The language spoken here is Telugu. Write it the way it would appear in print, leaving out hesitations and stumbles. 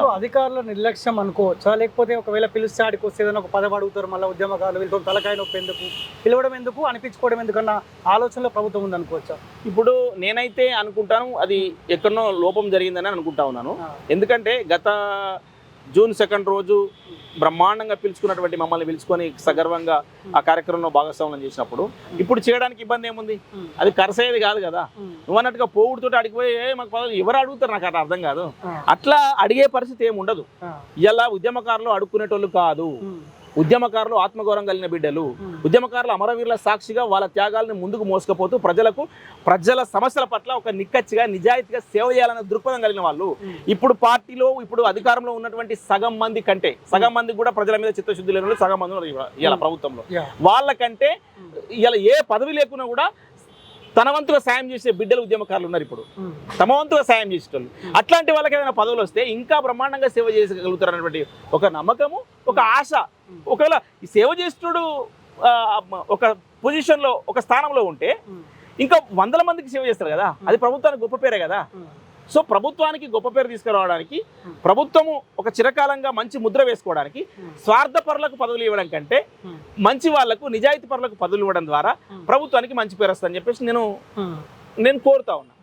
అధికారుల నిర్లక్ష్యం అనుకోవచ్చా? లేకపోతే ఒకవేళ పిలిస్తే ఆడికి వస్తే ఏదైనా ఒక పదవి అడుగుతారు, మళ్ళీ ఉద్యమకారులు వీళ్ళతో తలకాయ నొప్పి ఎందుకు, పిలవడం ఎందుకు, అనిపించుకోవడం ఎందుకన్న ఆలోచనలో ప్రభుత్వం ఉంది అనుకోవచ్చా? ఇప్పుడు నేనైతే అనుకుంటాను అది ఎక్కడనో లోపం జరిగిందని అనుకుంటా ఉన్నాను. ఎందుకంటే గత జూన్ 2 రోజు బ్రహ్మాండంగా పిలుచుకున్నటువంటి మమ్మల్ని పిలుచుకొని సగర్వంగా ఆ కార్యక్రమంలో భాగస్వామ్యం చేసినప్పుడు ఇప్పుడు చేయడానికి ఇబ్బంది ఏముంది? అది కరసయ్యేది కాదు కదా. నువ్వు అన్నట్టుగా పోవుడుతో అడిగి పోయి మాకు పదవులు ఎవరు అడుగుతారు? నాకు అట్లా అర్థం కాదు. అట్లా అడిగే పరిస్థితి ఏమి ఉండదు. ఇలా ఉద్యమకారులు అడుక్కునేటోళ్ళు కాదు. ఉద్యమకారులు ఆత్మగౌరవం కలిగిన బిడ్డలు. ఉద్యమకారులు అమరవీరుల సాక్షిగా వాళ్ళ త్యాగాలను ముందుకు మోసుకుపోతూ ప్రజల సమస్యల పట్ల ఒక నిక్కచ్చిగా నిజాయితీగా సేవ చేయాలనే దృక్పథం కలిగిన వాళ్ళు. ఇప్పుడు పార్టీలో ఇప్పుడు అధికారంలో ఉన్నటువంటి సగం మంది కంటే సగం మంది కూడా ప్రజల మీద చిత్తశుద్ధి లేని వాళ్ళు సగం మంది ఉన్నారు ఇలా ప్రభుత్వంలో. వాళ్ళకంటే ఇలా ఏ పదవి లేకున్నా కూడా తన వంతుగా సాయం చేసే బిడ్డలు ఉద్యమకారులు ఉన్నారు. ఇప్పుడు తమ వంతుగా సాయం చేసేటోళ్ళు. అట్లాంటి వాళ్ళకి ఏదైనా పదవులు వస్తే ఇంకా బ్రహ్మాండంగా సేవ చేయగలుగుతారు అనేటువంటి ఒక నమ్మకము, ఒక ఆశ. ఒకవేళ ఈ సేవ చేస్తుడు ఒక పొజిషన్లో ఒక స్థానంలో ఉంటే ఇంకా వందల మందికి సేవ చేస్తారు కదా. అది ప్రభుత్వానికి గొప్ప పేరే కదా. సో ప్రభుత్వానికి గొప్ప పేరు తీసుకురావడానికి, ప్రభుత్వము ఒక చిరకాలంగా మంచి ముద్ర వేసుకోవడానికి స్వార్థపరులకు పదవులు ఇవ్వడం కంటే మంచి వాళ్లకు నిజాయితీ పరులకు పదవులు ఇవ్వడం ద్వారా ప్రభుత్వానికి మంచి పేరు వస్తుందని చెప్పేసి నేను కోరుతా ఉన్నా.